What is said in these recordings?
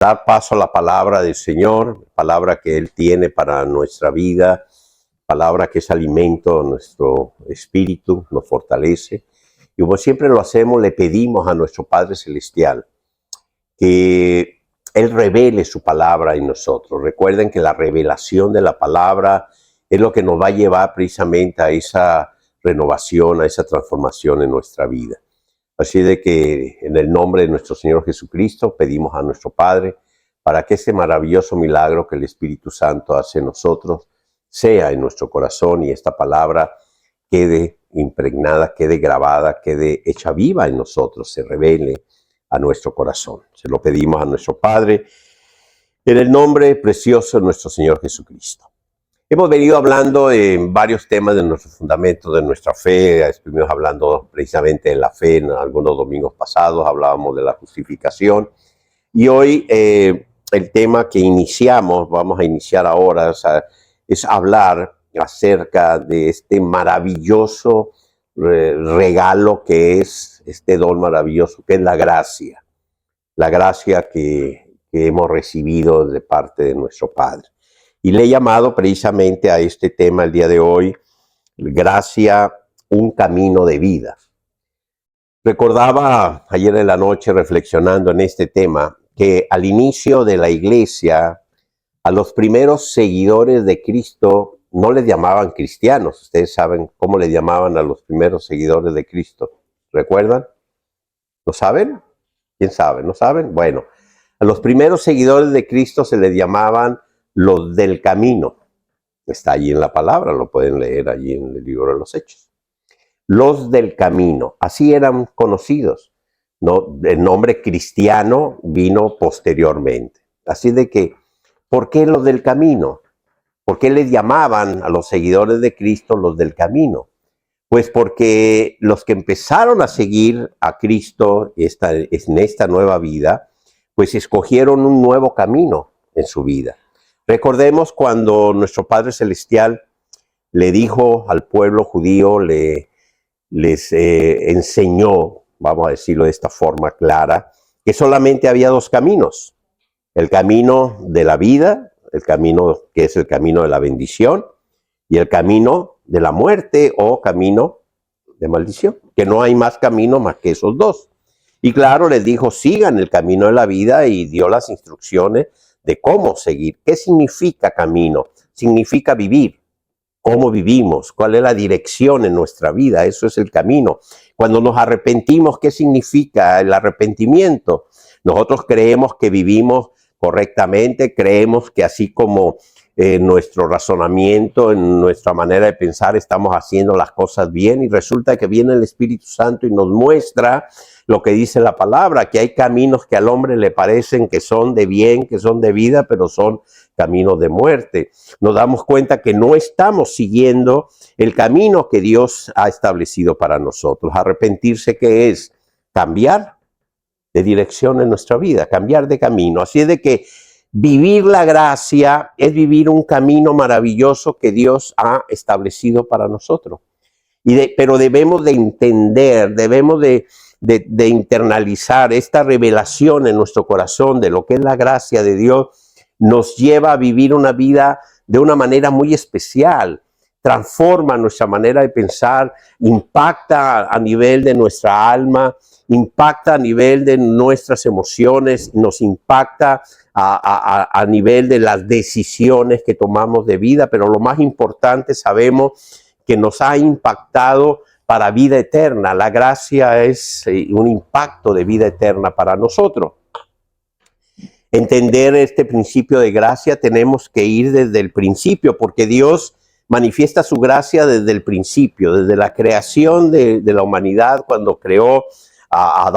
dar paso a la palabra del Señor, palabra que Él tiene para nuestra vida, palabra que es alimento a nuestro espíritu, nos fortalece. Y como siempre lo hacemos, le pedimos a nuestro Padre Celestial que Él revele su palabra en nosotros. Recuerden que la revelación de la palabra es lo que nos va a llevar precisamente a esa renovación, a esa transformación en nuestra vida. Así de que en el nombre de nuestro Señor Jesucristo pedimos a nuestro Padre para que ese maravilloso milagro que el Espíritu Santo hace en nosotros sea en nuestro corazón y esta palabra quede impregnada, quede grabada, quede hecha viva en nosotros, se revele a nuestro corazón. Se lo pedimos a nuestro Padre en el nombre precioso de nuestro Señor Jesucristo. Hemos venido hablando en varios temas de nuestro fundamento, de nuestra fe. Estuvimos hablando precisamente de la fe en algunos domingos pasados, hablábamos de la justificación. Y hoy el tema que iniciamos, vamos a iniciar ahora, es hablar acerca de este maravilloso regalo que es, este don maravilloso que es la gracia que hemos recibido de parte de nuestro Padre. Y le he llamado precisamente a este tema el día de hoy, gracia, un camino de vida. Recordaba ayer en la noche reflexionando en este tema que al inicio de la iglesia, a los primeros seguidores de Cristo no les llamaban cristianos. Ustedes saben cómo les llamaban a los primeros seguidores de Cristo. ¿Recuerdan? ¿Lo saben? ¿Quién sabe? ¿No saben? Bueno, a los primeros seguidores de Cristo se les llamaban los del camino. Está allí en la palabra, lo pueden leer allí en el libro de los Hechos. Los del camino, así eran conocidos, ¿no? El nombre cristiano vino posteriormente. Así de que, ¿por qué los del camino? ¿Por qué les llamaban a los seguidores de Cristo los del camino? Pues porque los que empezaron a seguir a Cristo en esta nueva vida, pues escogieron un nuevo camino en su vida. Recordemos cuando nuestro Padre Celestial le dijo al pueblo judío, les enseñó, vamos a decirlo de esta forma clara, que solamente había dos caminos. El camino de la vida, el camino que es el camino de la bendición, y el camino de la muerte o camino de maldición, que no hay más camino más que esos dos. Y claro, les dijo, sigan el camino de la vida y dio las instrucciones de cómo seguir. ¿Qué significa camino? Significa vivir. ¿Cómo vivimos? ¿Cuál es la dirección en nuestra vida? Eso es el camino. Cuando nos arrepentimos, ¿qué significa el arrepentimiento? Nosotros creemos que vivimos correctamente, creemos que así como nuestro razonamiento, en nuestra manera de pensar, estamos haciendo las cosas bien y resulta que viene el Espíritu Santo y nos muestra lo que dice la palabra, que hay caminos que al hombre le parecen que son de bien, que son de vida, pero son caminos de muerte. Nos damos cuenta que no estamos siguiendo el camino que Dios ha establecido para nosotros. Arrepentirse, ¿qué es? Cambiar de dirección en nuestra vida, cambiar de camino. Así es de que vivir la gracia es vivir un camino maravilloso que Dios ha establecido para nosotros. Pero debemos de entender, debemos de internalizar esta revelación en nuestro corazón de lo que es la gracia de Dios. Nos lleva a vivir una vida de una manera muy especial, transforma nuestra manera de pensar, impacta a nivel de nuestra alma, impacta a nivel de nuestras emociones, nos impacta a nivel de las decisiones que tomamos de vida, pero lo más importante sabemos que nos ha impactado para vida eterna. La gracia es un impacto de vida eterna para nosotros. Entender este principio de gracia tenemos que ir desde el principio, porque Dios manifiesta su gracia desde el principio, desde la creación de la humanidad, cuando creó a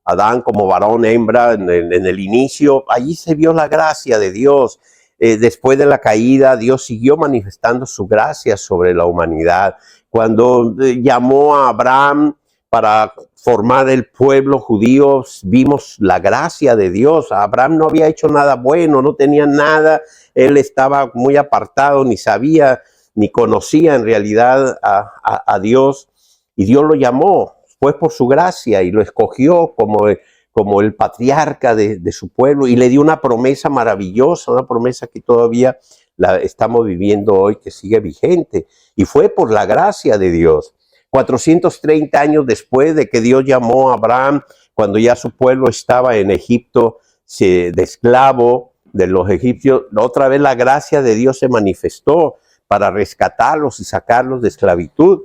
Adán como varón, hembra, en el inicio. Allí se vio la gracia de Dios. Después de la caída, Dios siguió manifestando su gracia sobre la humanidad. Cuando llamó a Abraham para formar el pueblo judío, vimos la gracia de Dios. Abraham no había hecho nada bueno, no tenía nada. Él estaba muy apartado, ni sabía, ni conocía en realidad a Dios. Y Dios lo llamó, fue por su gracia y lo escogió como como el patriarca de su pueblo, y le dio una promesa maravillosa, una promesa que todavía la estamos viviendo hoy, que sigue vigente, y fue por la gracia de Dios. 430 años después de que Dios llamó a Abraham, cuando ya su pueblo estaba en Egipto, de esclavo de los egipcios, otra vez la gracia de Dios se manifestó para rescatarlos y sacarlos de esclavitud.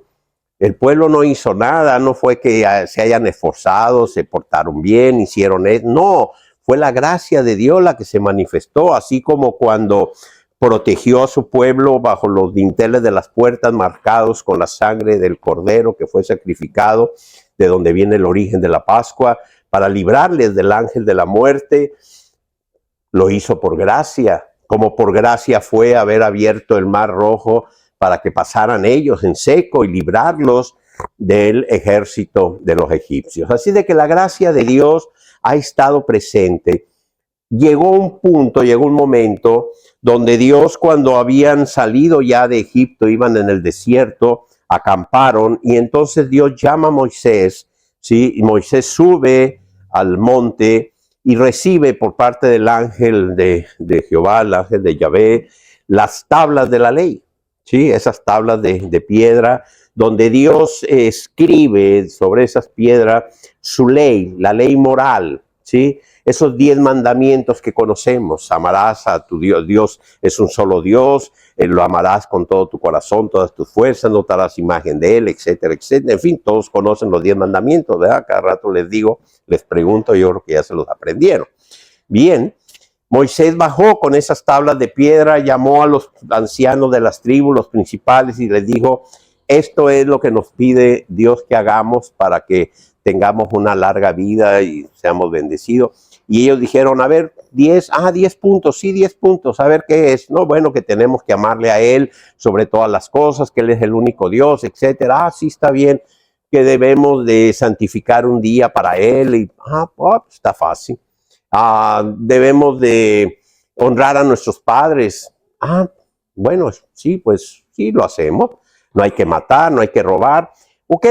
El pueblo no hizo nada, no fue que se hayan esforzado, se portaron bien, hicieron eso. No, fue la gracia de Dios la que se manifestó, así como cuando protegió a su pueblo bajo los dinteles de las puertas marcados con la sangre del cordero que fue sacrificado, de donde viene el origen de la Pascua, para librarles del ángel de la muerte. Lo hizo por gracia, como por gracia fue haber abierto el mar rojo para que pasaran ellos en seco y librarlos del ejército de los egipcios. Así de que la gracia de Dios ha estado presente. Llegó un punto, llegó un momento donde Dios, cuando habían salido ya de Egipto, iban en el desierto, acamparon, y entonces Dios llama a Moisés, ¿sí? Y Moisés sube al monte y recibe por parte del ángel de Jehová, el ángel de Yahvé, las tablas de la ley, ¿sí? Esas tablas de piedra, donde Dios escribe sobre esas piedras su ley, la ley moral, ¿sí? Esos 10 mandamientos que conocemos: amarás a tu Dios, Dios es un solo Dios, lo amarás con todo tu corazón, todas tus fuerzas, no te harás imagen de él, etcétera, etcétera. En fin, todos conocen los 10 mandamientos, ¿verdad? Cada rato les digo, les pregunto, yo creo que ya se los aprendieron. Bien, Moisés bajó con esas tablas de piedra, llamó a los ancianos de las tribus, los principales, y les dijo: esto es lo que nos pide Dios que hagamos para que tengamos una larga vida y seamos bendecidos. Y ellos dijeron: a ver, 10 puntos, sí, 10 puntos, a ver qué es. No, bueno, que tenemos que amarle a Él sobre todas las cosas, que Él es el único Dios, etcétera. Sí, está bien, que debemos de santificar un día para Él. Y, está fácil. Debemos de honrar a nuestros padres. Bueno, sí, pues sí, lo hacemos. No hay que matar, no hay que robar. Ok,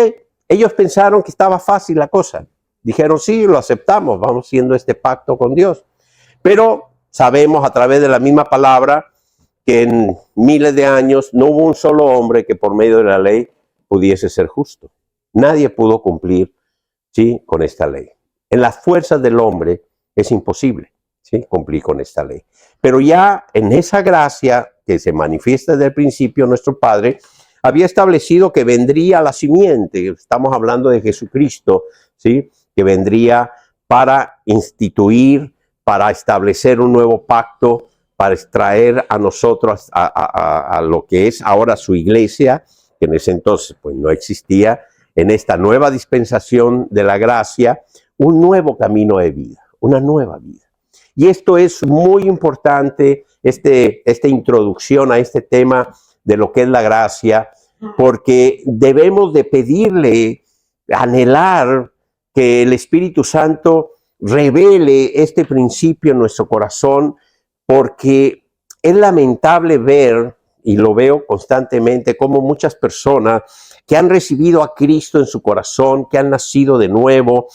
ellos pensaron que estaba fácil la cosa. Dijeron: sí, lo aceptamos, vamos haciendo este pacto con Dios. Pero sabemos a través de la misma palabra que en miles de años no hubo un solo hombre que por medio de la ley pudiese ser justo. Nadie pudo cumplir, ¿sí?, con esta ley. En las fuerzas del hombre es imposible, ¿sí?, cumplir con esta ley. Pero ya en esa gracia que se manifiesta desde el principio, nuestro Padre había establecido que vendría la simiente. Estamos hablando de Jesucristo, ¿sí?, que vendría para instituir, para establecer un nuevo pacto, para extraer a nosotros a lo que es ahora su iglesia, que en ese entonces pues no existía, en esta nueva dispensación de la gracia, un nuevo camino de vida, una nueva vida. Y esto es muy importante, esta introducción a este tema de lo que es la gracia, porque debemos de pedirle, anhelar que el Espíritu Santo revele este principio en nuestro corazón, porque es lamentable ver, y lo veo constantemente, como muchas personas que han recibido a Cristo en su corazón, que han nacido de nuevo,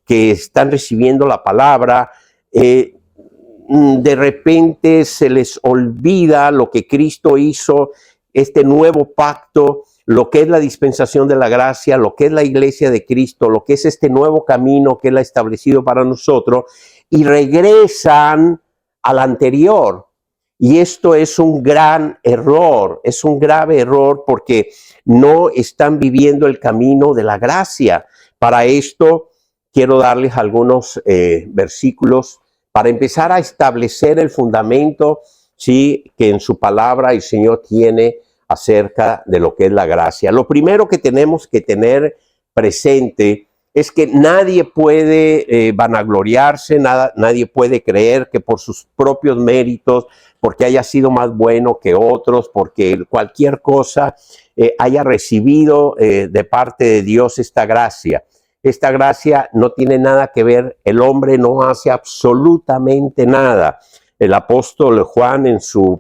que están recibiendo la palabra, de repente se les olvida lo que Cristo hizo, este nuevo pacto, lo que es la dispensación de la gracia, lo que es la iglesia de Cristo, lo que es este nuevo camino que Él ha establecido para nosotros, y regresan al anterior. Y esto es un gran error, es un grave error, porque no están viviendo el camino de la gracia. Para esto quiero darles algunos versículos para empezar a establecer el fundamento, sí, que en su palabra el Señor tiene acerca de lo que es la gracia. Lo primero que tenemos que tener presente es que nadie puede vanagloriarse, nadie puede creer que por sus propios méritos, porque haya sido más bueno que otros, porque cualquier cosa haya recibido de parte de Dios esta gracia. Esta gracia no tiene nada que ver, el hombre no hace absolutamente nada. El apóstol Juan, en su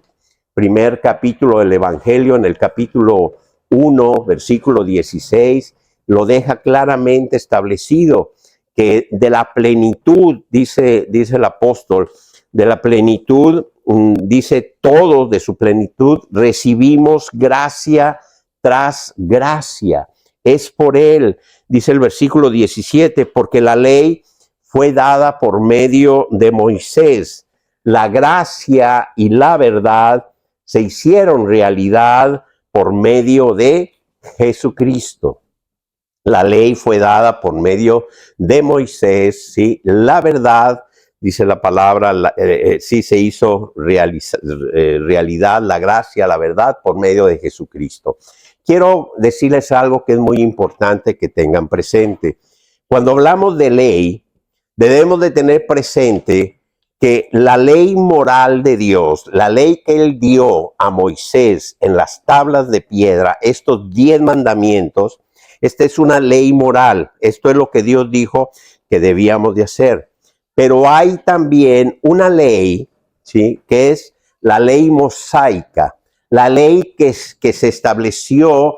primer capítulo del Evangelio, en el capítulo 1, versículo 16, lo deja claramente establecido, que de la plenitud, dice el apóstol, de la plenitud, dice todos de su plenitud, recibimos gracia tras gracia. Es por él, dice el versículo 17, porque la ley fue dada por medio de Moisés. La gracia y la verdad se hicieron realidad por medio de Jesucristo. La ley fue dada por medio de Moisés, ¿sí? La verdad, dice la palabra, sí se hizo realidad, la gracia, la verdad, por medio de Jesucristo. Quiero decirles algo que es muy importante que tengan presente. Cuando hablamos de ley, debemos de tener presente que la ley moral de Dios, la ley que Él dio a Moisés en las tablas de piedra, estos 10 mandamientos, esta es una ley moral. Esto es lo que Dios dijo que debíamos de hacer. Pero hay también una ley, ¿sí?, que es la ley mosaica, la ley que se estableció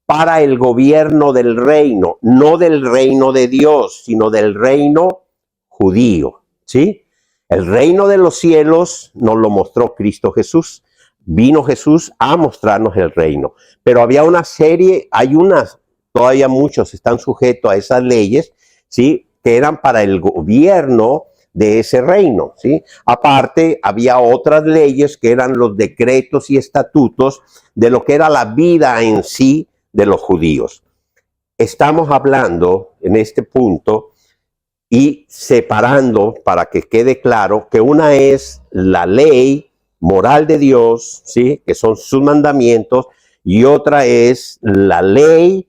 para el gobierno del reino, no del reino de Dios, sino del reino judío, ¿sí? El reino de los cielos nos lo mostró Cristo Jesús. Vino Jesús a mostrarnos el reino. Pero había una serie, hay unas, todavía muchos están sujetos a esas leyes, ¿sí?, que eran para el gobierno de ese reino, ¿sí? Aparte, había otras leyes que eran los decretos y estatutos de lo que era la vida en sí de los judíos. Estamos hablando en este punto y separando para que quede claro que una es la ley moral de Dios, ¿sí?, que son sus mandamientos, y otra es la ley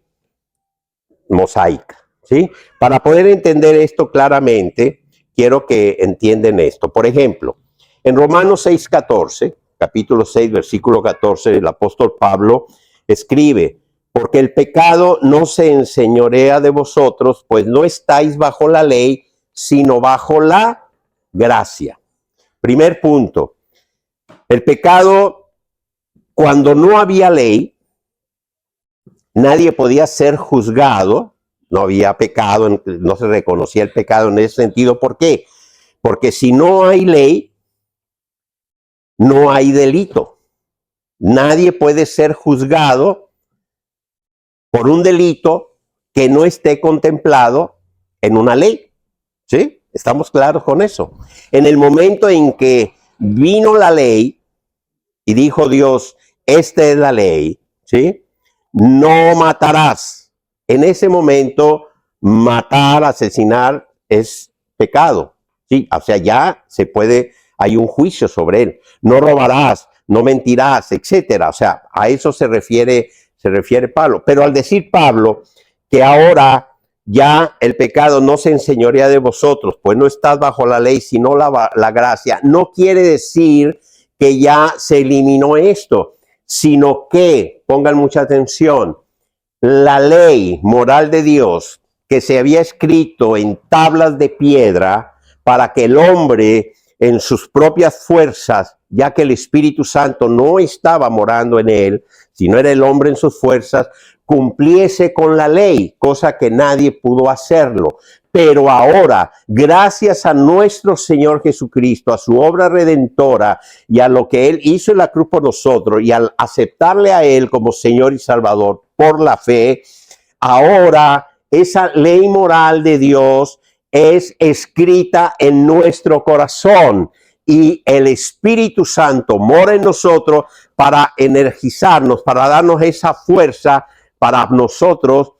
mosaica, ¿sí? Para poder entender esto claramente, quiero que entiendan esto. Por ejemplo, en Romanos 6:14, capítulo 6, versículo 14, el apóstol Pablo escribe: porque el pecado no se enseñorea de vosotros, pues no estáis bajo la ley, sino bajo la gracia. Primer punto, el pecado, cuando no había ley, nadie podía ser juzgado, no había pecado, no se reconocía el pecado en ese sentido. ¿Por qué? Porque si no hay ley, no hay delito. Nadie puede ser juzgado por un delito que no esté contemplado en una ley, ¿sí? ¿Estamos claros con eso? En el momento en que vino la ley y dijo Dios, esta es la ley, ¿sí?, no matarás. En ese momento, matar, asesinar es pecado, ¿sí? O sea, ya se puede, hay un juicio sobre él. No robarás, no mentirás, etcétera. O sea, a eso se refiere Pablo. Pero al decir Pablo que ahora ya el pecado no se enseñorea de vosotros, pues no estás bajo la ley, sino la gracia, no quiere decir que ya se eliminó esto, sino que, pongan mucha atención, la ley moral de Dios que se había escrito en tablas de piedra para que el hombre en sus propias fuerzas, ya que el Espíritu Santo no estaba morando en él, sino era el hombre en sus fuerzas, cumpliese con la ley, cosa que nadie pudo hacerlo. Pero ahora, gracias a nuestro Señor Jesucristo, a su obra redentora y a lo que Él hizo en la cruz por nosotros, y al aceptarle a Él como Señor y Salvador por la fe, ahora esa ley moral de Dios es escrita en nuestro corazón, y el Espíritu Santo mora en nosotros para energizarnos, para darnos esa fuerza para nosotros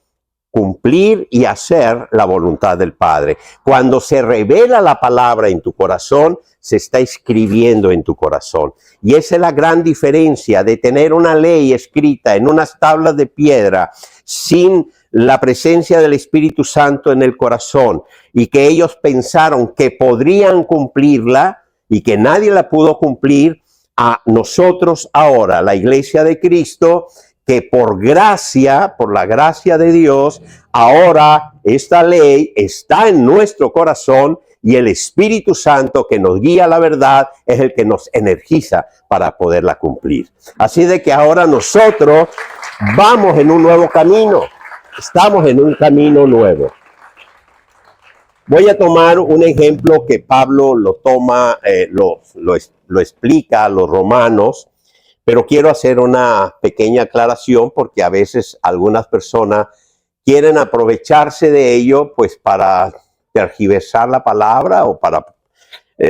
cumplir y hacer la voluntad del Padre. Cuando se revela la palabra en tu corazón, se está escribiendo en tu corazón. Y esa es la gran diferencia de tener una ley escrita en unas tablas de piedra sin la presencia del Espíritu Santo en el corazón, y que ellos pensaron que podrían cumplirla y que nadie la pudo cumplir, a nosotros ahora, la Iglesia de Cristo, que por gracia, por la gracia de Dios, ahora esta ley está en nuestro corazón, y el Espíritu Santo que nos guía a la verdad es el que nos energiza para poderla cumplir. Así de que ahora nosotros vamos en un nuevo camino, estamos en un camino nuevo. Voy a tomar un ejemplo que Pablo lo toma, lo explica a los romanos, pero quiero hacer una pequeña aclaración porque a veces algunas personas quieren aprovecharse de ello pues para tergiversar la palabra o para,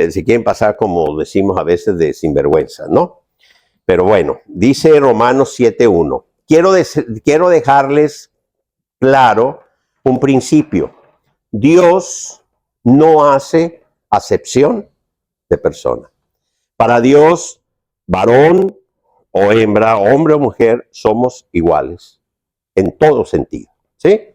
si quieren pasar como decimos a veces de sinvergüenza, ¿no? Pero bueno, dice Romanos 7:1. Quiero dejarles claro un principio. Dios no hace acepción de persona. Para Dios, varón o hembra, hombre o mujer, somos iguales en todo sentido, ¿sí?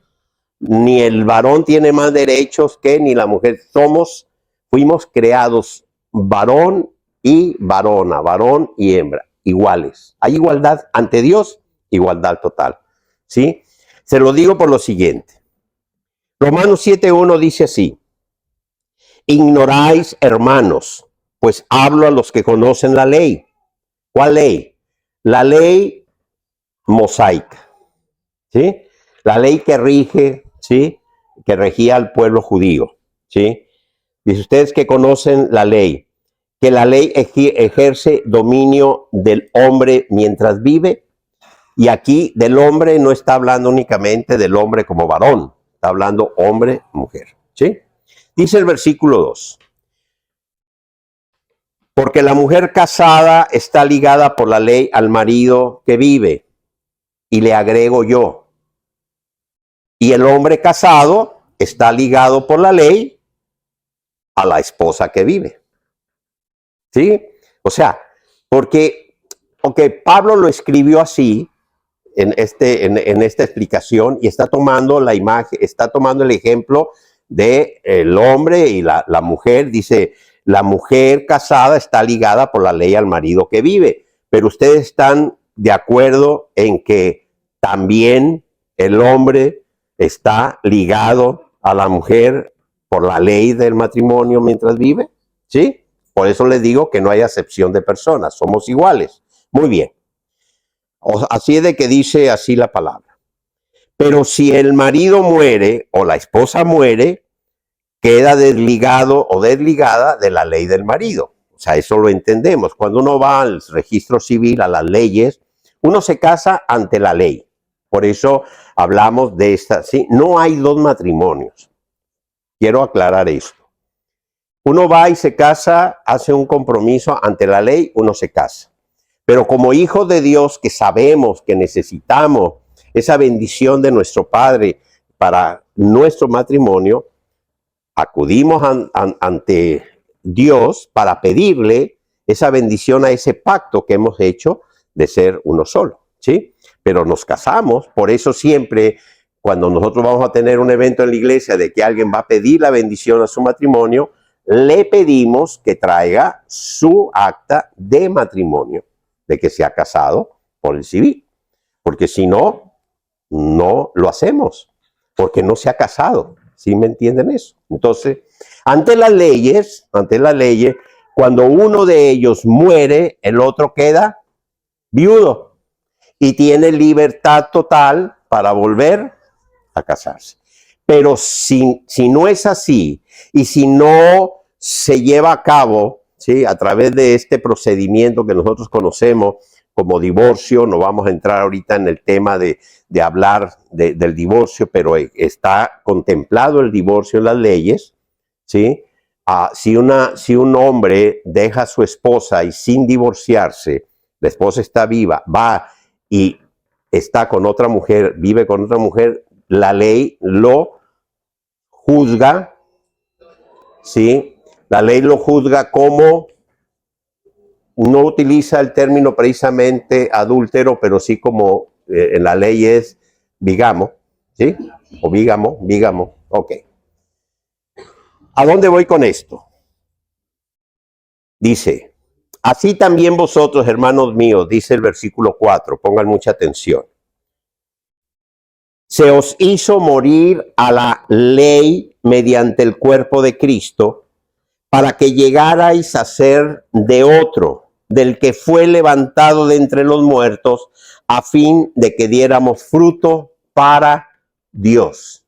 Ni el varón tiene más derechos que ni la mujer. Fuimos creados varón y varona, varón y hembra, iguales. Hay igualdad ante Dios, igualdad total, ¿sí? Se lo digo por lo siguiente. Romanos 7:1 dice así: ignoráis, hermanos, pues hablo a los que conocen la ley. ¿Cuál ley? La ley mosaica, ¿sí? La ley que rige, ¿sí? Que regía al pueblo judío, ¿sí? Dice ustedes que conocen la ley, que la ley ejerce dominio del hombre mientras vive. Y aquí del hombre no está hablando únicamente del hombre como varón, está hablando hombre, mujer, ¿sí? Dice el versículo 2. Porque la mujer casada está ligada por la ley al marido que vive. Y le agrego yo. Y el hombre casado está ligado por la ley a la esposa que vive. ¿Sí? O sea, porque Pablo lo escribió así en esta explicación y está tomando la imagen, está tomando el ejemplo de el hombre y la mujer. Dice, la mujer casada está ligada por la ley al marido que vive, pero ustedes están de acuerdo en que también el hombre está ligado a la mujer por la ley del matrimonio mientras vive, ¿sí? Por eso les digo que no hay acepción de personas, somos iguales. Muy bien. Así es de que dice así la palabra. Pero si el marido muere o la esposa muere, queda desligado o desligada de la ley del marido. O sea, eso lo entendemos. Cuando uno va al registro civil, a las leyes, uno se casa ante la ley. Por eso hablamos de esta, ¿sí? No hay dos matrimonios. Quiero aclarar esto. Uno va y se casa, hace un compromiso ante la ley, uno se casa. Pero como hijos de Dios que sabemos que necesitamos esa bendición de nuestro Padre para nuestro matrimonio, acudimos ante Dios para pedirle esa bendición a ese pacto que hemos hecho de ser uno solo, ¿sí? Pero nos casamos, por eso siempre cuando nosotros vamos a tener un evento en la iglesia de que alguien va a pedir la bendición a su matrimonio, le pedimos que traiga su acta de matrimonio, de que se ha casado por el civil, porque si no, no lo hacemos, porque no se ha casado. ¿Sí me entienden eso? Entonces, ante las leyes, cuando uno de ellos muere, el otro queda viudo y tiene libertad total para volver a casarse. Pero si no es así y si no se lleva a cabo, ¿sí? A través de este procedimiento que nosotros conocemos como divorcio, no vamos a entrar ahorita en el tema de hablar del divorcio, pero está contemplado el divorcio en las leyes, ¿sí? Si un hombre deja a su esposa y sin divorciarse, la esposa está viva, va y está con otra mujer, vive con otra mujer, la ley lo juzga, ¿sí? La ley lo juzga como, no utiliza el término precisamente adúltero, pero sí como en la ley es bigamo, ¿sí? O bigamo, ok. ¿A dónde voy con esto? Dice, así también vosotros, hermanos míos, dice el versículo 4, pongan mucha atención. Se os hizo morir a la ley mediante el cuerpo de Cristo, para que llegarais a ser de otro, del que fue levantado de entre los muertos, a fin de que diéramos fruto para Dios.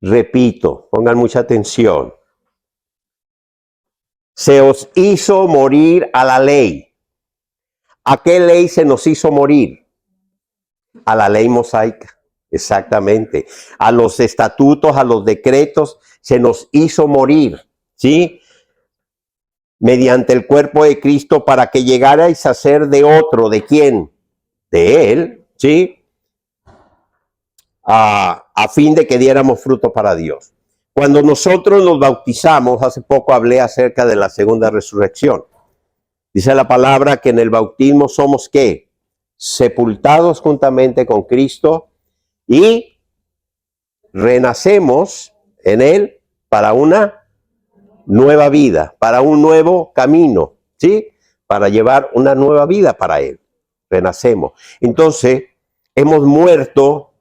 Repito, pongan mucha atención. Se os hizo morir a la ley. ¿A qué ley se nos hizo morir? A la ley mosaica, exactamente. A los estatutos, a los decretos, se nos hizo morir, ¿sí? Mediante el cuerpo de Cristo para que llegarais a ser de otro. ¿De quién? De Él, ¿sí? A fin de que diéramos fruto para Dios. Cuando nosotros nos bautizamos, hace poco hablé acerca de la segunda resurrección. Dice la palabra que en el bautismo somos ¿qué? Sepultados juntamente con Cristo y renacemos en Él para una nueva vida, para un nuevo camino, ¿sí? Para llevar una nueva vida para Él. Renacemos. Entonces, hemos muerto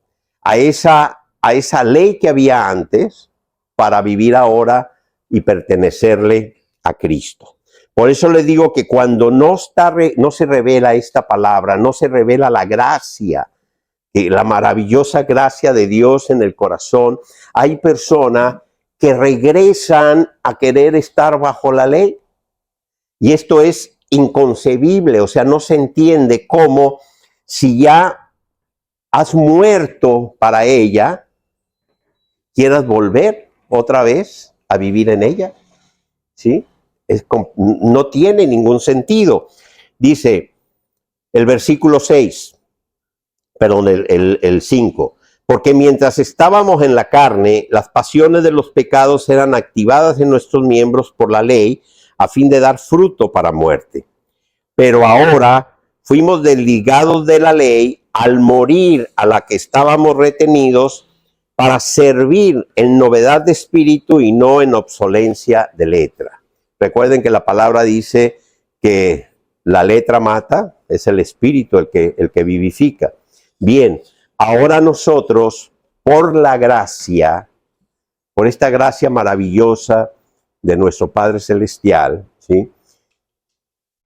a esa ley que había antes para vivir ahora y pertenecerle a Cristo. Por eso les digo que cuando no se revela esta palabra, no se revela la gracia, la maravillosa gracia de Dios en el corazón, hay personas que regresan a querer estar bajo la ley. Y esto es inconcebible, o sea, no se entiende cómo si ya has muerto para ella, quieras volver otra vez a vivir en ella, ¿sí? No tiene ningún sentido. Dice el versículo 6, perdón, el 5, porque mientras estábamos en la carne, las pasiones de los pecados eran activadas en nuestros miembros por la ley a fin de dar fruto para muerte. Pero ahora fuimos desligados de la ley al morir a la que estábamos retenidos para servir en novedad de espíritu y no en obsolencia de letra. Recuerden que la palabra dice que la letra mata, es el espíritu el que vivifica. Bien, ahora nosotros, por la gracia, por esta gracia maravillosa de nuestro Padre Celestial, ¿sí?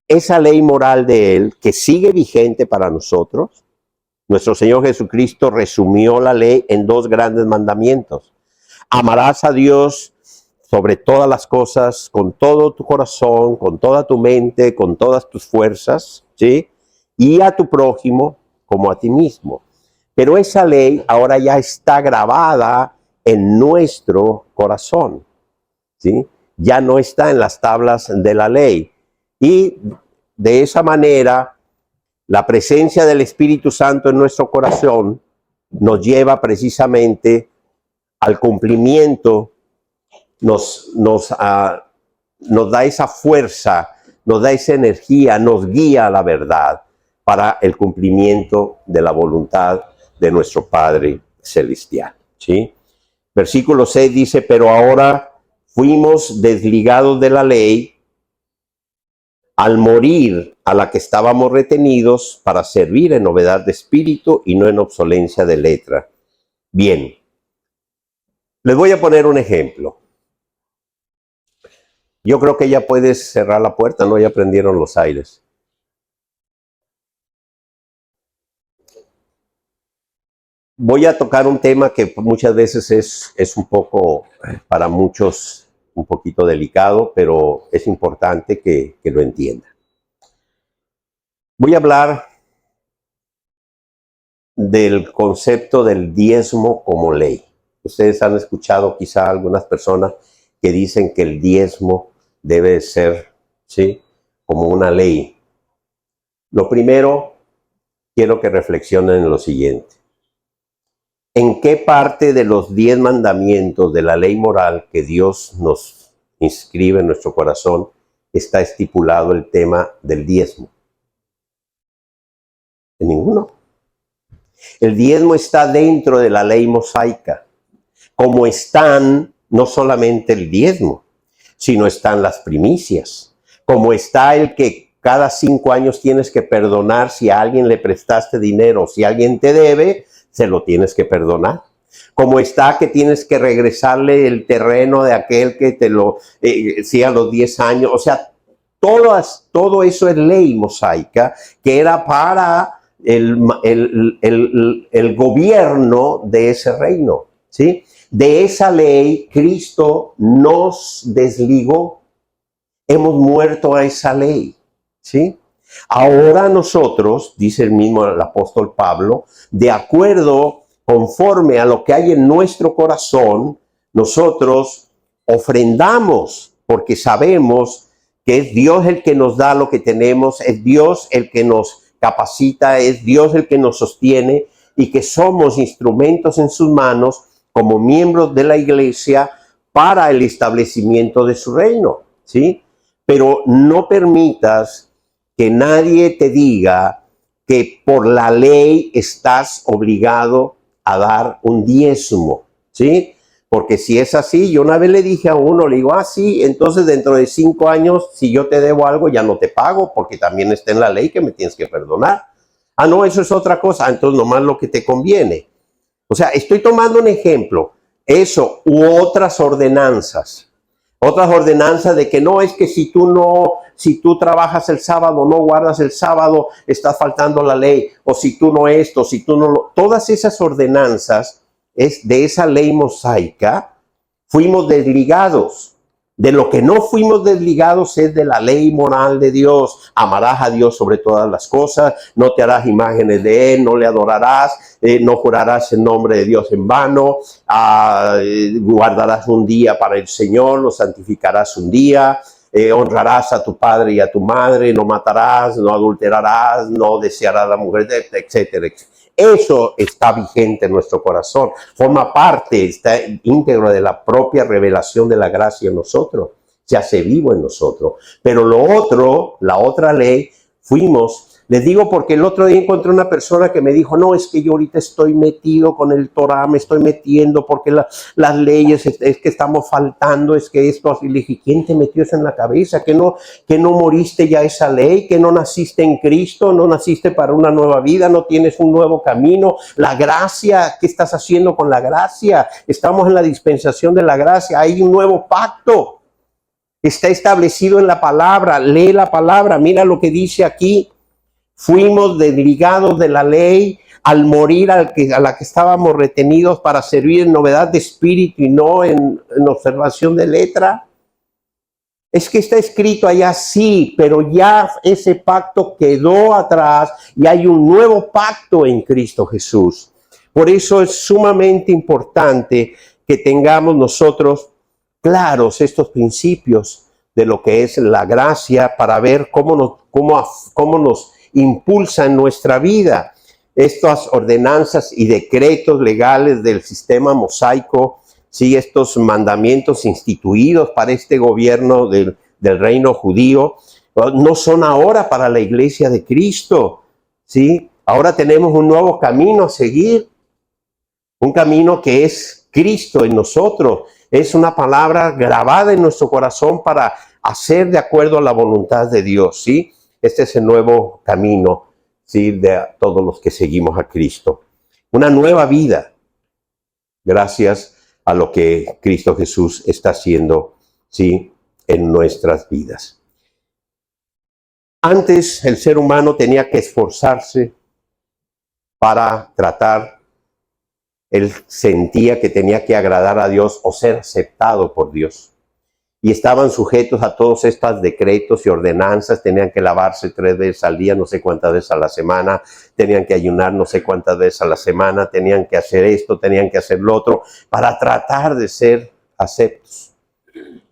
Esa ley moral de Él que sigue vigente para nosotros, nuestro Señor Jesucristo resumió la ley en 2 grandes mandamientos. Amarás a Dios sobre todas las cosas, con todo tu corazón, con toda tu mente, con todas tus fuerzas, ¿sí? Y a tu prójimo como a ti mismo. Pero esa ley ahora ya está grabada en nuestro corazón, ¿sí? Ya no está en las tablas de la ley. Y de esa manera, la presencia del Espíritu Santo en nuestro corazón nos lleva precisamente al cumplimiento, nos da esa fuerza, nos da esa energía, nos guía a la verdad para el cumplimiento de la voluntad de nuestro Padre Celestial, ¿sí? Versículo 6 dice, pero ahora fuimos desligados de la ley al morir a la que estábamos retenidos para servir en novedad de espíritu y no en obsolencia de letra. Bien, les voy a poner un ejemplo. Yo creo que ya puedes cerrar la puerta, ¿no? Ya prendieron los aires. Voy a tocar un tema que muchas veces es un poco, para muchos, un poquito delicado, pero es importante que lo entiendan. Voy a hablar del concepto del diezmo como ley. Ustedes han escuchado quizá algunas personas que dicen que el diezmo debe ser, ¿sí?, como una ley. Lo primero, quiero que reflexionen en lo siguiente. ¿En qué parte de los 10 mandamientos de la ley moral que Dios nos inscribe en nuestro corazón está estipulado el tema del diezmo? En ninguno. El diezmo está dentro de la ley mosaica, como están no solamente el diezmo, sino están las primicias, como está el que cada 5 años tienes que perdonar si a alguien le prestaste dinero, si alguien te debe, se lo tienes que perdonar. Como está que tienes que regresarle el terreno de aquel que te lo, si a los 10 años, o sea, todo eso es ley mosaica que era para el gobierno de ese reino, ¿sí? de esa ley Cristo nos desligó. Hemos muerto a esa ley, ¿sí? Ahora nosotros, dice el mismo el apóstol Pablo, de acuerdo, conforme a lo que hay en nuestro corazón, nosotros ofrendamos, porque sabemos que es Dios el que nos da lo que tenemos, es Dios el que nos capacita, es Dios el que nos sostiene, y que somos instrumentos en sus manos como miembros de la iglesia para el establecimiento de su reino, ¿sí? Pero no permitas que nadie te diga que por la ley estás obligado a dar un diezmo, ¿sí? Porque si es así, yo una vez le dije a uno, le digo, sí, entonces dentro de 5 años, si yo te debo algo, ya no te pago, porque también está en la ley que me tienes que perdonar. No, eso es otra cosa, entonces nomás lo que te conviene. O sea, estoy tomando un ejemplo, eso u otras ordenanzas. Otras ordenanzas de que no es que si tú trabajas el sábado, no guardas el sábado, estás faltando la ley, o si tú no esto, si tú no, todas esas ordenanzas es de esa ley mosaica, fuimos desligados. De lo que no fuimos desligados es de la ley moral de Dios. Amarás a Dios sobre todas las cosas, no te harás imágenes de Él, no le adorarás, no jurarás en nombre de Dios en vano, guardarás un día para el Señor, lo santificarás un día, honrarás a tu padre y a tu madre, no matarás, no adulterarás, no desearás a la mujer, etcétera, etcétera. Eso está vigente en nuestro corazón, forma parte, está íntegro de la propia revelación de la gracia en nosotros, se hace vivo en nosotros. Pero lo otro, la otra ley, les digo porque el otro día encontré una persona que me dijo, no, es que yo ahorita estoy metido con el Torah, me estoy metiendo porque las leyes, es que estamos faltando, es que esto, y le dije, ¿quién te metió eso en la cabeza? ¿Que no moriste ya esa ley? ¿Que no naciste en Cristo? ¿No naciste para una nueva vida? ¿No tienes un nuevo camino? La gracia, ¿qué estás haciendo con la gracia? Estamos en la dispensación de la gracia, hay un nuevo pacto. Está establecido en la palabra, lee la palabra, mira lo que dice aquí. Fuimos desligados de la ley al morir a la que estábamos retenidos para servir en novedad de espíritu y no en observación de letra. Es que está escrito allá, sí, pero ya ese pacto quedó atrás y hay un nuevo pacto en Cristo Jesús. Por eso es sumamente importante que tengamos nosotros claros estos principios de lo que es la gracia para ver cómo nos impulsa en nuestra vida. Estas ordenanzas y decretos legales del sistema mosaico, sí, estos mandamientos instituidos para este gobierno del reino judío, no son ahora para la iglesia de Cristo, ¿sí? Ahora tenemos un nuevo camino a seguir, un camino que es Cristo en nosotros. Es una palabra grabada en nuestro corazón para hacer de acuerdo a la voluntad de Dios, ¿sí? Este es el nuevo camino, ¿sí? De todos los que seguimos a Cristo. Una nueva vida, gracias a lo que Cristo Jesús está haciendo, ¿sí? En nuestras vidas. Antes el ser humano tenía que esforzarse para tratar, él sentía que tenía que agradar a Dios o ser aceptado por Dios. Y estaban sujetos a todos estos decretos y ordenanzas, tenían que lavarse 3 veces al día, no sé cuántas veces a la semana, tenían que ayunar no sé cuántas veces a la semana, tenían que hacer esto, tenían que hacer lo otro, para tratar de ser aceptos.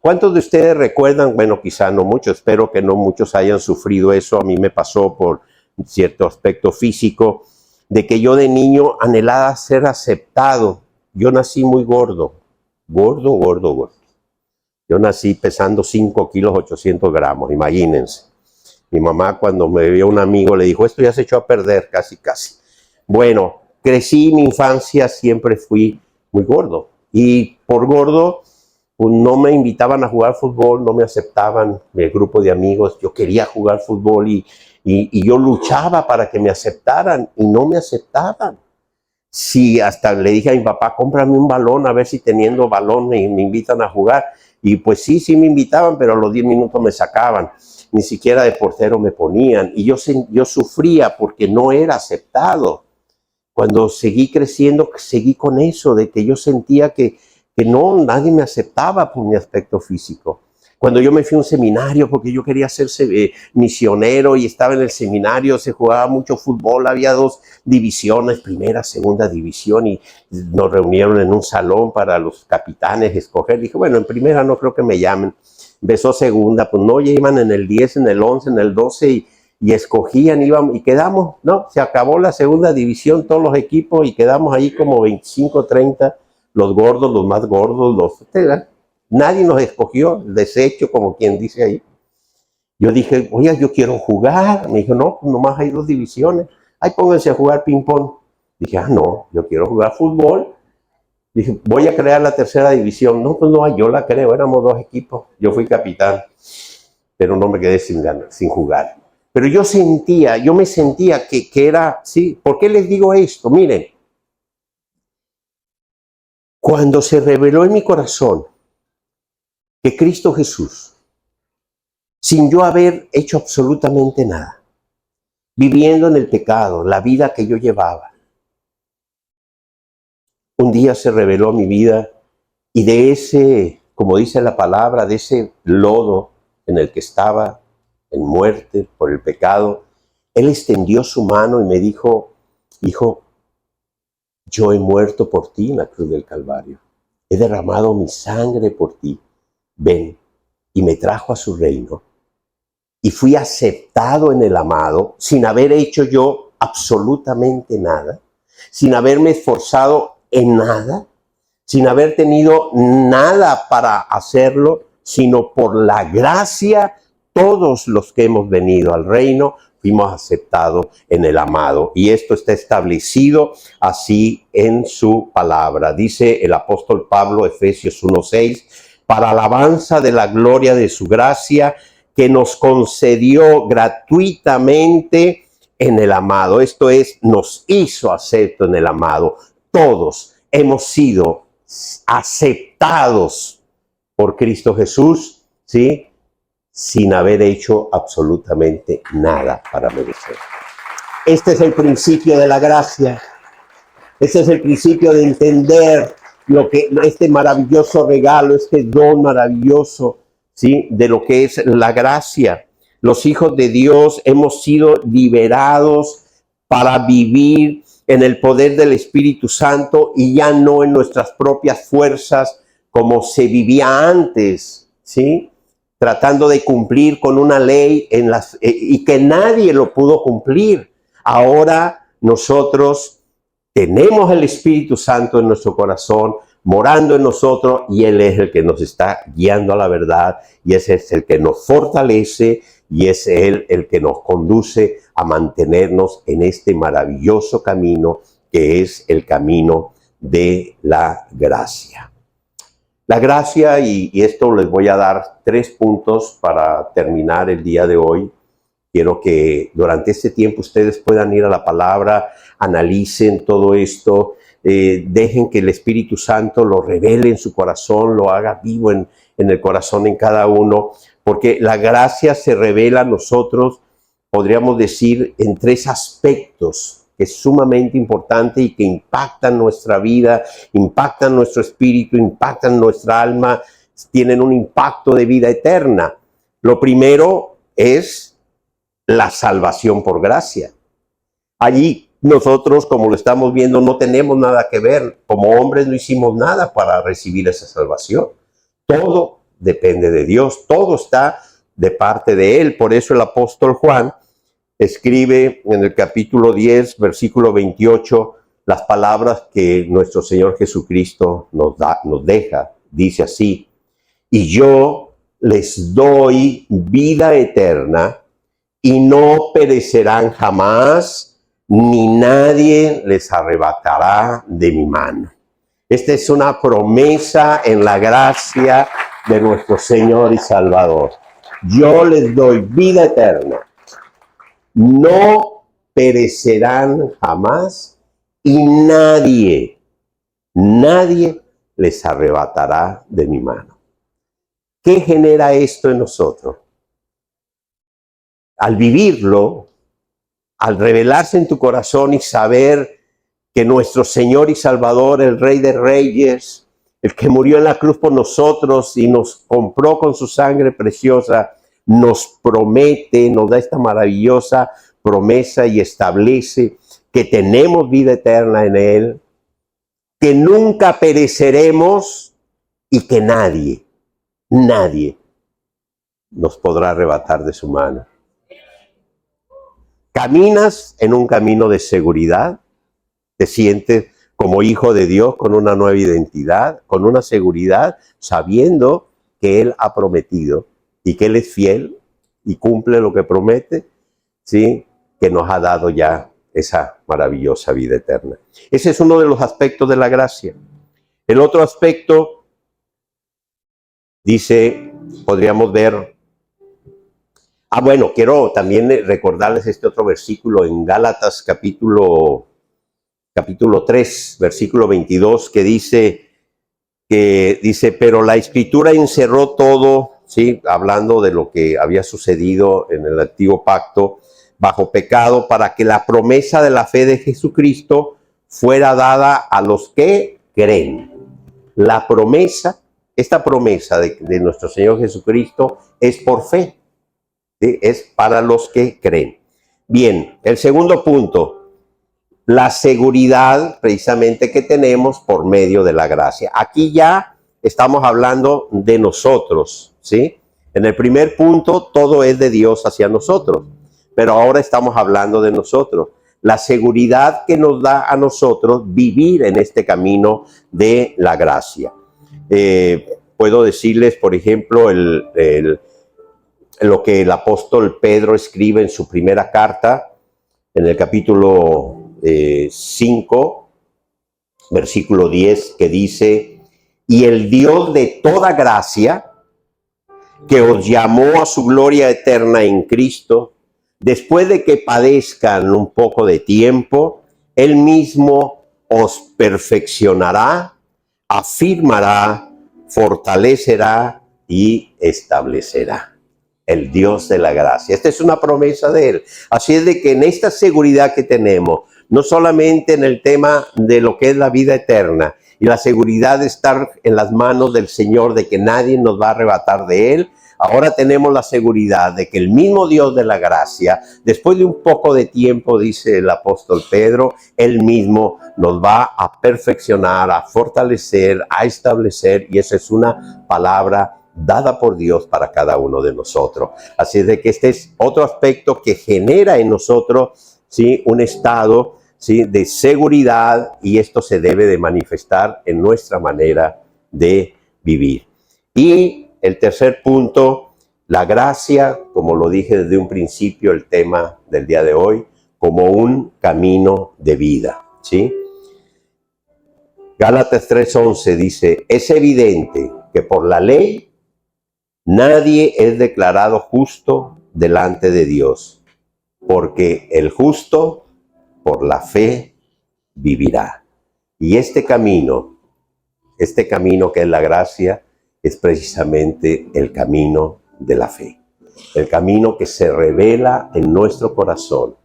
¿Cuántos de ustedes recuerdan? Bueno, quizá no muchos, espero que no muchos hayan sufrido eso, a mí me pasó por cierto aspecto físico, de que yo de niño anhelaba ser aceptado. Yo nací muy gordo. Yo nací pesando 5 kilos 800 gramos, imagínense. Mi mamá cuando me vio un amigo le dijo, esto ya se echó a perder casi. Bueno, crecí, mi infancia siempre fui muy gordo. Y por gordo, pues no me invitaban a jugar fútbol, no me aceptaban el grupo de amigos. Yo quería jugar fútbol y yo luchaba para que me aceptaran y no me aceptaban. Sí, hasta le dije a mi papá, cómprame un balón, a ver si teniendo balón me invitan a jugar. Y pues sí me invitaban, pero a los 10 minutos me sacaban. Ni siquiera de portero me ponían. Y yo sufría porque no era aceptado. Cuando seguí creciendo, seguí con eso, de que yo sentía que que no, nadie me aceptaba por mi aspecto físico. Cuando yo me fui a un seminario, porque yo quería ser misionero y estaba en el seminario, se jugaba mucho fútbol, había 2 divisiones, primera, segunda división, y nos reunieron en un salón para los capitanes escoger. Dije, bueno, en primera no creo que me llamen. Empezó segunda, pues no, ya iban en el 10, en el 11, en el 12 y escogían, íbamos y quedamos, no, se acabó la segunda división, todos los equipos, y quedamos ahí como 25, 30, los gordos, los más gordos, nadie nos escogió, el desecho, como quien dice ahí. Yo dije, oye, yo quiero jugar. Me dijo, no, pues nomás hay 2 divisiones. Ay, pónganse a jugar ping-pong. Dije, no, yo quiero jugar fútbol. Dije, voy a crear la 3ª división. No, pues no, yo la creo, éramos 2 equipos. Yo fui capitán, pero no me quedé sin ganar, sin jugar. Pero yo me sentía que era, ¿sí? ¿Por qué les digo esto? Miren, cuando se reveló en mi corazón que Cristo Jesús, sin yo haber hecho absolutamente nada, viviendo en el pecado, la vida que yo llevaba, un día se reveló mi vida, y de ese, como dice la palabra, de ese lodo en el que estaba, en muerte por el pecado, Él extendió su mano y me dijo, hijo, yo he muerto por ti en la cruz del Calvario. He derramado mi sangre por ti. Ven. Y me trajo a su reino. Y fui aceptado en el amado sin haber hecho yo absolutamente nada, sin haberme esforzado en nada, sin haber tenido nada para hacerlo, sino por la gracia. Todos los que hemos venido al reino fuimos aceptados en el amado. Y esto está establecido así en su palabra. Dice el apóstol Pablo, Efesios 1:6, para alabanza de la gloria de su gracia, que nos concedió gratuitamente en el amado. Esto es, nos hizo acepto en el amado. Todos hemos sido aceptados por Cristo Jesús, ¿sí? Sin haber hecho absolutamente nada para merecer. Este es el principio de la gracia. Este es el principio de entender lo que este maravilloso regalo, este don maravilloso, ¿sí? De lo que es la gracia. Los hijos de Dios hemos sido liberados para vivir en el poder del Espíritu Santo y ya no en nuestras propias fuerzas como se vivía antes, ¿sí? Tratando de cumplir con una ley y que nadie lo pudo cumplir. Ahora nosotros tenemos el Espíritu Santo en nuestro corazón, morando en nosotros, y Él es el que nos está guiando a la verdad, y ese es el que nos fortalece, y es Él el que nos conduce a mantenernos en este maravilloso camino que es el camino de la gracia. La gracia, y esto les voy a dar 3 puntos para terminar el día de hoy. Quiero que durante este tiempo ustedes puedan ir a la palabra, analicen todo esto, dejen que el Espíritu Santo lo revele en su corazón, lo haga vivo en el corazón en cada uno, porque la gracia se revela a nosotros, podríamos decir, en 3 aspectos, que es sumamente importante y que impactan nuestra vida, impactan nuestro espíritu, impactan nuestra alma, tienen un impacto de vida eterna. Lo primero es la salvación por gracia. Allí nosotros, como lo estamos viendo, no tenemos nada que ver. Como hombres no hicimos nada para recibir esa salvación. Todo depende de Dios, todo está de parte de Él. Por eso el apóstol Juan escribe en el capítulo 10, versículo 28, las palabras que nuestro Señor Jesucristo nos deja. Dice así, y yo les doy vida eterna y no perecerán jamás, ni nadie les arrebatará de mi mano. Esta es una promesa en la gracia de nuestro Señor y Salvador. Yo les doy vida eterna. No perecerán jamás y nadie les arrebatará de mi mano. ¿Qué genera esto en nosotros? Al vivirlo, al revelarse en tu corazón y saber que nuestro Señor y Salvador, el Rey de Reyes, el que murió en la cruz por nosotros y nos compró con su sangre preciosa, nos promete, nos da esta maravillosa promesa y establece que tenemos vida eterna en Él, que nunca pereceremos y que nadie nos podrá arrebatar de su mano. Caminas en un camino de seguridad, te sientes como hijo de Dios con una nueva identidad, con una seguridad, sabiendo que Él ha prometido y que Él es fiel y cumple lo que promete, ¿sí? Que nos ha dado ya esa maravillosa vida eterna. Ese es uno de los aspectos de la gracia. El otro aspecto, dice, podríamos ver. Bueno, quiero también recordarles este otro versículo en Gálatas capítulo 3, versículo 22, que dice, pero la Escritura encerró todo, ¿sí? Hablando de lo que había sucedido en el antiguo pacto, bajo pecado, para que la promesa de la fe de Jesucristo fuera dada a los que creen. La promesa, esta promesa de nuestro Señor Jesucristo es por fe, ¿sí? Es para los que creen. Bien, el segundo punto, la seguridad precisamente que tenemos por medio de la gracia. Aquí ya estamos hablando de nosotros, ¿sí? En el primer punto, todo es de Dios hacia nosotros, pero ahora estamos hablando de nosotros. La seguridad que nos da a nosotros vivir en este camino de la gracia. Puedo decirles, por ejemplo, lo que el apóstol Pedro escribe en su primera carta, en el capítulo 5, versículo 10, que dice, y el Dios de toda gracia, que os llamó a su gloria eterna en Cristo, después de que padezcan un poco de tiempo, Él mismo os perfeccionará, afirmará, fortalecerá y establecerá. El Dios de la gracia. Esta es una promesa de Él. Así es de que en esta seguridad que tenemos, no solamente en el tema de lo que es la vida eterna y la seguridad de estar en las manos del Señor, de que nadie nos va a arrebatar de Él, ahora tenemos la seguridad de que el mismo Dios de la gracia, después de un poco de tiempo, dice el apóstol Pedro, Él mismo nos va a perfeccionar, a fortalecer, a establecer, y esa es una palabra dada por Dios para cada uno de nosotros. Así es de que este es otro aspecto que genera en nosotros, ¿sí?, un estado, ¿sí?, de seguridad, y esto se debe de manifestar en nuestra manera de vivir. Y el tercer punto, la gracia, como lo dije desde un principio, el tema del día de hoy, como un camino de vida, ¿sí? Gálatas 3:11 dice, es evidente que por la ley nadie es declarado justo delante de Dios, porque el justo por la fe vivirá. Y este camino que es la gracia, es precisamente el camino de la fe. El camino que se revela en nuestro corazón.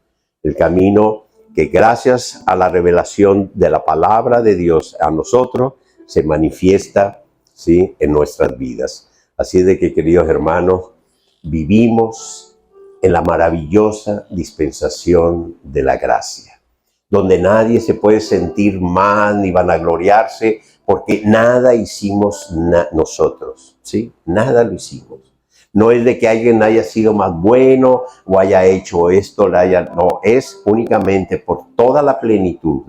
El camino que gracias a la revelación de la palabra de Dios a nosotros se manifiesta, ¿sí?, en nuestras vidas. Así de que, queridos hermanos, vivimos en la maravillosa dispensación de la gracia, donde nadie se puede sentir mal ni vanagloriarse, porque nada hicimos nosotros, ¿sí? Nada lo hicimos. No es de que alguien haya sido más bueno o haya hecho esto, no, es únicamente por toda la plenitud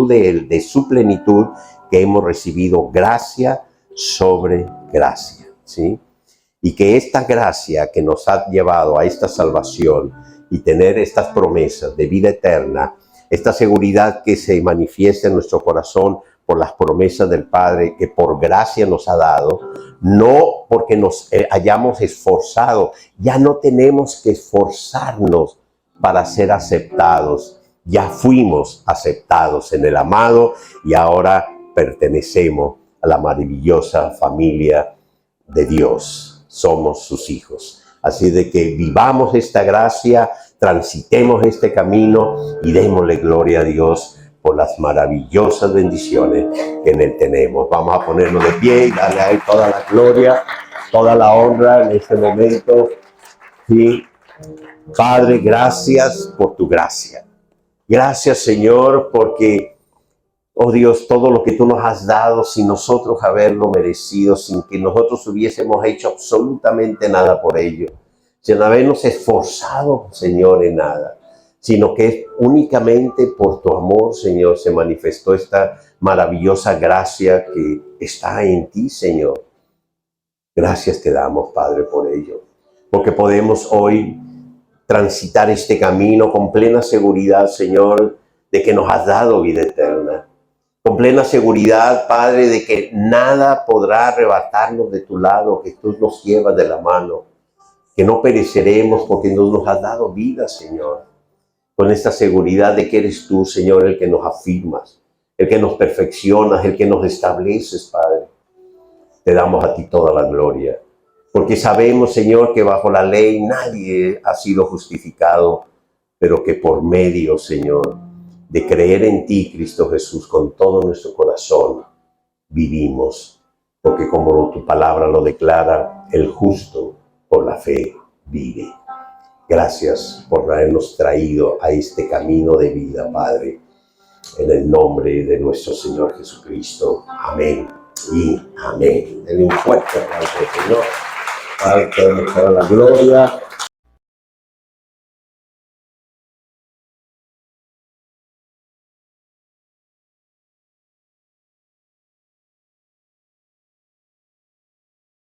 de Él, de su plenitud, que hemos recibido gracia sobre gracia, ¿sí? Y que esta gracia que nos ha llevado a esta salvación y tener estas promesas de vida eterna, esta seguridad que se manifiesta en nuestro corazón por las promesas del Padre que por gracia nos ha dado, no porque nos hayamos esforzado, ya no tenemos que esforzarnos para ser aceptados, ya fuimos aceptados en el amado y ahora pertenecemos a la maravillosa familia de Dios, somos sus hijos. Así de que vivamos esta gracia, transitemos este camino y démosle gloria a Dios por las maravillosas bendiciones que en Él tenemos. Vamos a ponernos de pie y darle a Él toda la gloria, toda la honra en este momento. Sí. Padre, gracias por tu gracia. Gracias, Señor, porque, oh Dios, todo lo que tú nos has dado sin nosotros haberlo merecido, sin que nosotros hubiésemos hecho absolutamente nada por ello, sin habernos esforzado, Señor, en nada, sino que únicamente por tu amor, Señor, se manifestó esta maravillosa gracia que está en ti, Señor. Gracias te damos, Padre, por ello, porque podemos hoy transitar este camino con plena seguridad, Señor, de que nos has dado vida eterna. Con plena seguridad, Padre, de que nada podrá arrebatarnos de tu lado, que tú nos llevas de la mano, que no pereceremos porque nos has dado vida, Señor. Con esta seguridad de que eres tú, Señor, el que nos afirmas, el que nos perfeccionas, el que nos estableces, Padre. Te damos a ti toda la gloria. Porque sabemos, Señor, que bajo la ley nadie ha sido justificado, pero que por medio, Señor, de creer en ti, Cristo Jesús, con todo nuestro corazón, vivimos. Porque como tu palabra lo declara, el justo por la fe vive. Gracias por habernos traído a este camino de vida, Padre. En el nombre de nuestro Señor Jesucristo. Amén y amén. Denle un fuerte aplauso al Señor. Padre, toda la gloria.